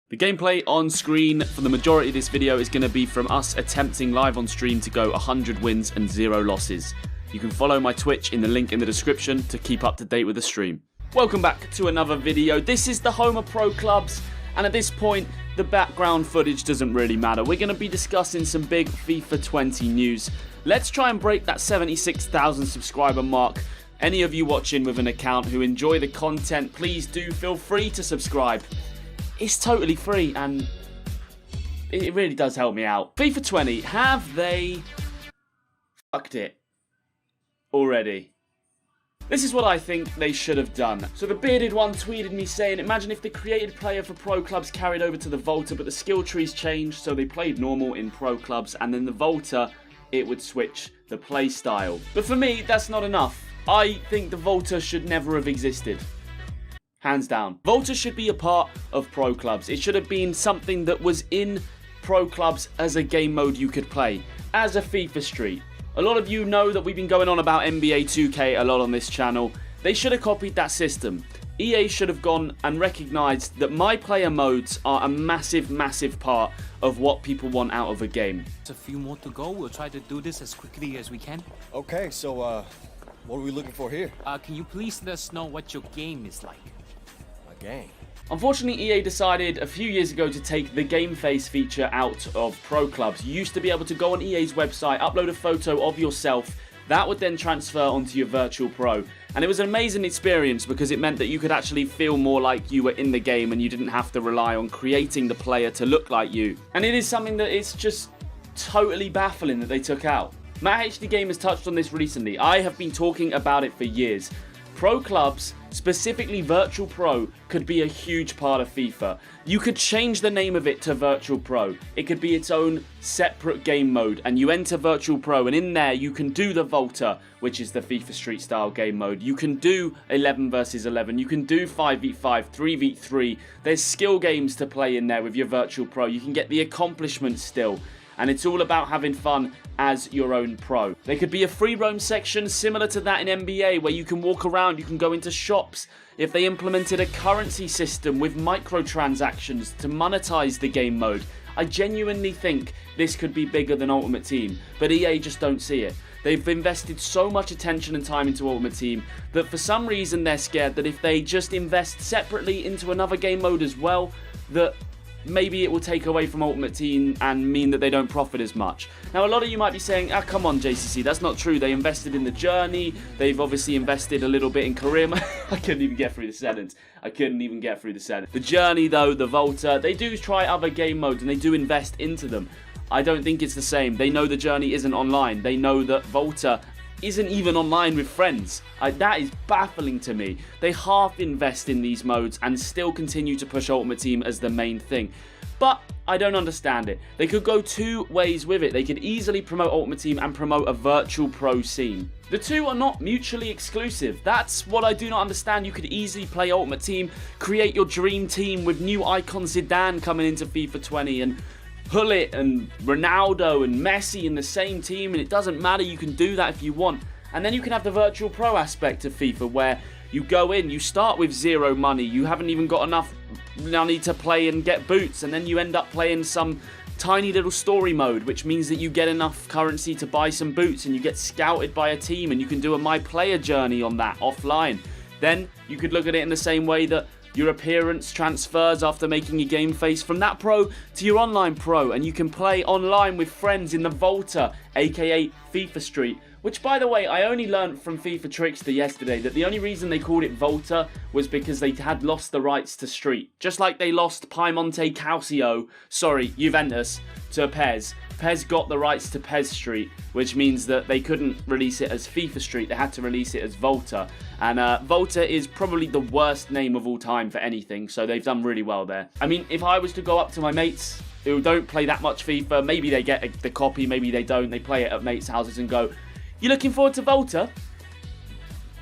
The gameplay on screen for the majority of this video is going to be from us attempting live on stream to go 100 wins and 0 losses. You can follow my Twitch in the link in the description to keep up to date with the stream. Welcome back to another video. This is the home of pro clubs, and at this point the background footage doesn't really matter. We're going to be discussing some big FIFA 20 news. Let's try and break that 76,000 subscriber mark. Any of you watching with an account who enjoy the content, please do feel free to subscribe. It's totally free and it really does help me out. FIFA 20, have they fucked it already? This is what I think they should have done. So the bearded one tweeted me saying, imagine if the created player for pro clubs carried over to the Volta, but the skill trees changed, so they played normal in pro clubs, and then the Volta, it would switch the play style. But for me, that's not enough. I think the Volta should never have existed. Hands down. Volta should be a part of pro clubs. It should have been something that was in pro clubs as a game mode you could play, as a FIFA Street. A lot of you know that we've been going on about NBA 2K a lot on this channel. They should have copied that system. EA should have gone and recognised that my player modes are a massive, massive part of what people want out of a game. There's a few more to go. We'll try to do this as quickly as we can. Okay, so what are we looking for here? Can you please let us know what your game is like? A game? Unfortunately, EA decided a few years ago to take the game face feature out of pro clubs. You used to be able to go on EA's website, upload a photo of yourself. That would then transfer onto your virtual pro. And it was an amazing experience because it meant that you could actually feel more like you were in the game and you didn't have to rely on creating the player to look like you. And it is something that it's just totally baffling that they took out. Matt HD Game has touched on this recently. I have been talking about it for years. Pro clubs, specifically Virtual Pro, could be a huge part of FIFA. You could change the name of it to Virtual Pro. It could be its own separate game mode, and you enter Virtual Pro, and in there you can do the Volta, which is the FIFA Street style game mode. You can do 11 versus 11. You can do 5v5, 3v3. There's skill games to play in there with your Virtual Pro. You can get the accomplishments still. And it's all about having fun as your own pro. There could be a free roam section similar to that in NBA where you can walk around, you can go into shops. If they implemented a currency system with microtransactions to monetize the game mode, I genuinely think this could be bigger than Ultimate Team, but EA just don't see it. They've invested so much attention and time into Ultimate Team that for some reason they're scared that if they just invest separately into another game mode as well, that maybe it will take away from Ultimate Team and mean that they don't profit as much. Now, a lot of you might be saying, come on, JCC, that's not true. They invested in the journey. They've obviously invested a little bit in career. I couldn't even get through the sentence. The journey, though, the Volta, they do try other game modes and they do invest into them. I don't think it's the same. They know the journey isn't online. They know that Volta isn't even online with friends. That is baffling to me. They half invest in these modes and still continue to push Ultimate Team as the main thing. But I don't understand it. They could go two ways with it. They could easily promote Ultimate Team and promote a virtual pro scene. The two are not mutually exclusive. That's what I do not understand. You could easily play Ultimate Team, create your dream team with new icon Zidane coming into FIFA 20 and Hullet and Ronaldo and Messi in the same team, and it doesn't matter, you can do that if you want. And then you can have the virtual pro aspect of FIFA where you go in, you start with zero money, you haven't even got enough money to play and get boots, and then you end up playing some tiny little story mode, which means that you get enough currency to buy some boots and you get scouted by a team and you can do a my player journey on that offline. Then you could look at it in the same way that your appearance transfers after making your game face from that pro to your online pro, and you can play online with friends in the Volta, aka FIFA Street, which, by the way, I only learned from FIFA Trickster yesterday that the only reason they called it Volta was because they had lost the rights to Street. Just like they lost Piemonte Juventus to PES. PES got the rights to PES Street, which means that they couldn't release it as FIFA Street, they had to release it as Volta. And Volta is probably the worst name of all time for anything, so they've done really well there. I mean, if I was to go up to my mates who don't play that much FIFA, maybe they get the copy, maybe they don't, they play it at mates' houses and go, "You looking forward to Volta?"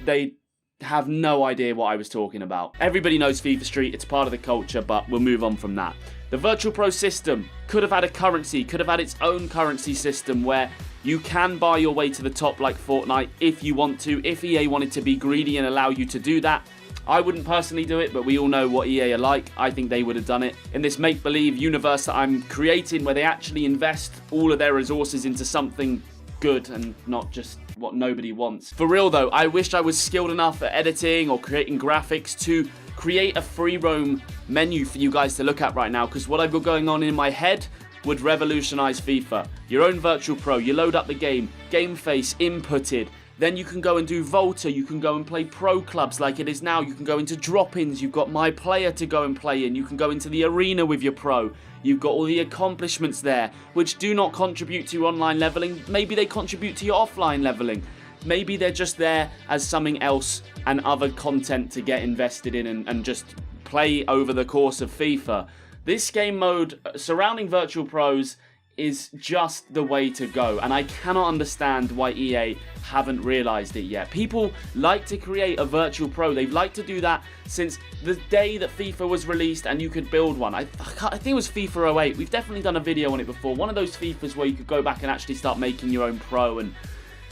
They have no idea what I was talking about. Everybody knows FIFA Street, it's part of the culture, but we'll move on from that. The Virtual Pro system could have had a currency, could have had its own currency system where you can buy your way to the top like Fortnite if you want to. If EA wanted to be greedy and allow you to do that, I wouldn't personally do it, but we all know what EA are like. I think they would have done it. In this make-believe universe that I'm creating, where they actually invest all of their resources into something good and not just what nobody wants. For real though, I wish I was skilled enough at editing or creating graphics to create a free roam menu for you guys to look at right now, because what I've got going on in my head would revolutionize FIFA. Your own virtual pro, you load up the game, game face inputted, then you can go and do Volta, you can go and play pro clubs like it is now, you can go into drop-ins, you've got my player to go and play in, you can go into the arena with your pro, you've got all the accomplishments there, which do not contribute to your online leveling. Maybe they contribute to your offline leveling. Maybe they're just there as something else and other content to get invested in and just play over the course of FIFA. This game mode surrounding virtual pros is just the way to go, and I cannot understand why EA haven't realized it yet. People like to create a virtual pro. They've liked to do that since the day that FIFA was released and you could build one. I think it was FIFA 08. We've definitely done a video on it before. One of those FIFAs where you could go back and actually start making your own pro, and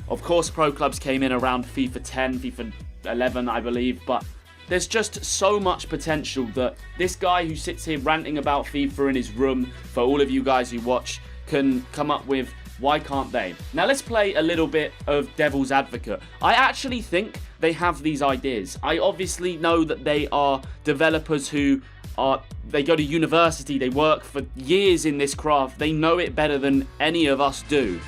of course pro clubs came in around FIFA 10, FIFA 11 I believe, but there's just so much potential that this guy who sits here ranting about FIFA in his room, for all of you guys who watch, can come up with, why can't they? Now let's play a little bit of devil's advocate. I actually think they have these ideas. I obviously know that they are developers who they go to university, they work for years in this craft, they know it better than any of us do.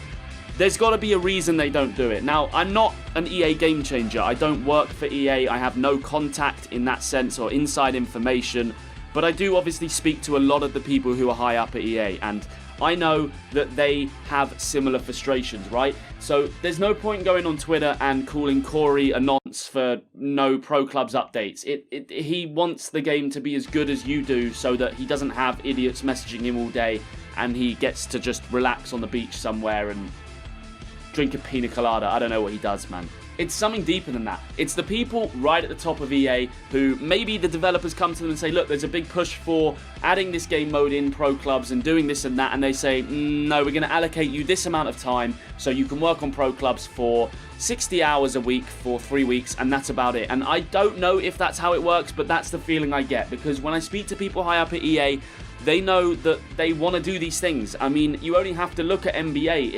There's got to be a reason they don't do it. Now, I'm not an EA game changer. I don't work for EA. I have no contact in that sense or inside information. But I do obviously speak to a lot of the people who are high up at EA. And I know that they have similar frustrations, right? So there's no point going on Twitter and calling Corey a nonce for no Pro Clubs updates. He wants the game to be as good as you do so that he doesn't have idiots messaging him all day and he gets to just relax on the beach somewhere and drink a pina colada. I don't know what he does, man. It's something deeper than that. It's the people right at the top of EA who maybe the developers come to them and say, look, there's a big push for adding this game mode in pro clubs and doing this and that, and they say, no, we're going to allocate you this amount of time so you can work on pro clubs for 60 hours a week for 3 weeks, and that's about it. And I don't know if that's how it works, but that's the feeling I get, because when I speak to people high up at EA, they know that they want to do these things. I mean, you only have to look at NBA.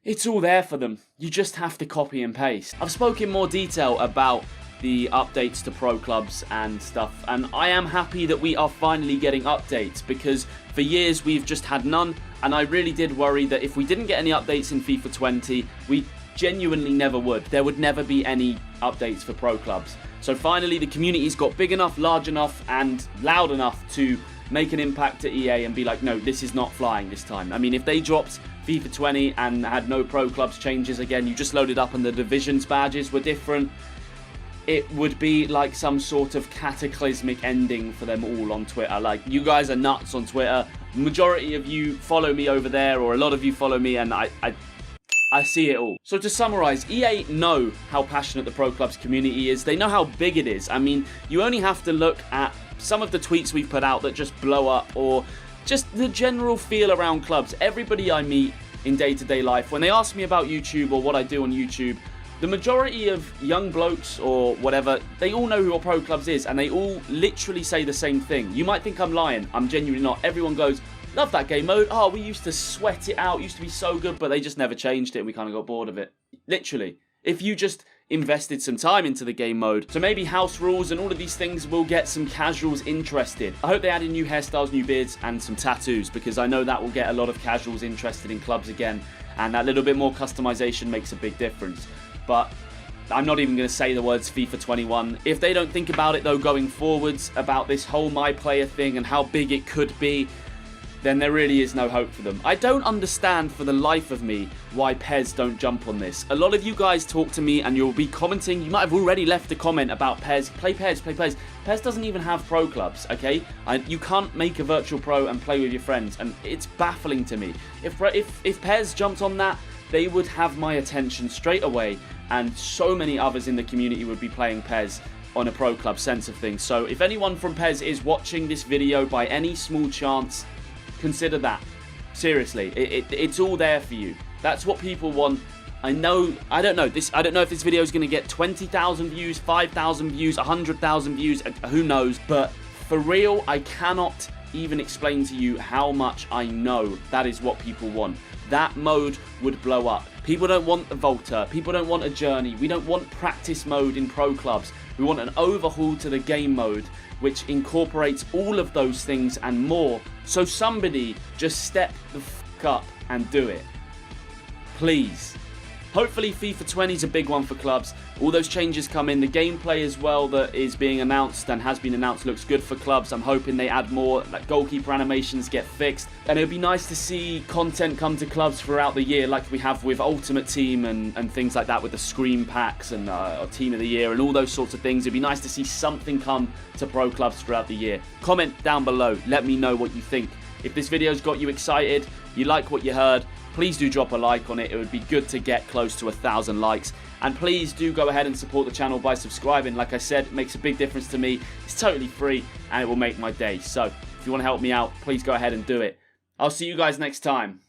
It's all there for them. You just have to copy and paste. I've spoken in more detail about the updates to pro clubs and stuff, and I am happy that we are finally getting updates, because for years we've just had none, and I really did worry that if we didn't get any updates in FIFA 20, we genuinely never would. There would never be any updates for pro clubs. So finally the community's got big enough, large enough, and loud enough to make an impact to EA and be like, no, this is not flying this time. I mean, if they dropped FIFA 20 and had no pro clubs changes again, you just loaded up and the divisions badges were different, it would be like some sort of cataclysmic ending for them all on Twitter. Like, you guys are nuts on Twitter. Majority of you follow me over there, or a lot of you follow me, and I see it all. So to summarize, EA know how passionate the pro clubs community is. They know how big it is. I mean, you only have to look at some of the tweets we've put out that just blow up, or just the general feel around clubs. Everybody I meet in day-to-day life, when they ask me about YouTube or what I do on YouTube, the majority of young blokes or whatever, they all know who a pro clubs is, and they all literally say the same thing. You might think I'm lying. I'm genuinely not. Everyone goes, love that game mode. Oh, we used to sweat it out. It used to be so good, but they just never changed it and we kind of got bored of it. Literally. If you just invested some time into the game mode. So maybe house rules and all of these things will get some casuals interested. I hope they add in new hairstyles, new beards, and some tattoos, because I know that will get a lot of casuals interested in clubs again, and that little bit more customization makes a big difference. But I'm not even going to say the words FIFA 21. If they don't think about it though going forwards, about this whole my player thing and how big it could be, then there really is no hope for them. I don't understand for the life of me why PES don't jump on this. A lot of you guys talk to me and you'll be commenting, you might have already left a comment about PES, play PES, play PES. PES doesn't even have pro clubs, okay? You can't make a virtual pro and play with your friends, and it's baffling to me. If PES jumped on that, they would have my attention straight away, and so many others in the community would be playing PES on a pro club sense of things. So if anyone from PES is watching this video by any small chance, consider that. Seriously, it's all there for you. That's what people want, I don't know if this video is going to get 20,000 views, 5,000 views, 100,000 views, who knows, but for real, I cannot even explain to you how much I know that is what people want. That mode would blow up. People don't want the Volta, people don't want a journey, we don't want practice mode in pro clubs. We want an overhaul to the game mode which incorporates all of those things and more. So somebody just step the f*** up and do it. Please. Hopefully FIFA 20 is a big one for clubs. All those changes come in. The gameplay as well that is being announced and has been announced looks good for clubs. I'm hoping they add more, like goalkeeper animations get fixed. And it would be nice to see content come to clubs throughout the year like we have with Ultimate Team and things like that with the Scream Packs and Team of the Year and all those sorts of things. It'd be nice to see something come to pro clubs throughout the year. Comment down below. Let me know what you think. If this video's got you excited, you like what you heard, please do drop a like on it. It would be good to get close to 1,000 likes. And please do go ahead and support the channel by subscribing. Like I said, it makes a big difference to me. It's totally free and it will make my day. So if you want to help me out, please go ahead and do it. I'll see you guys next time.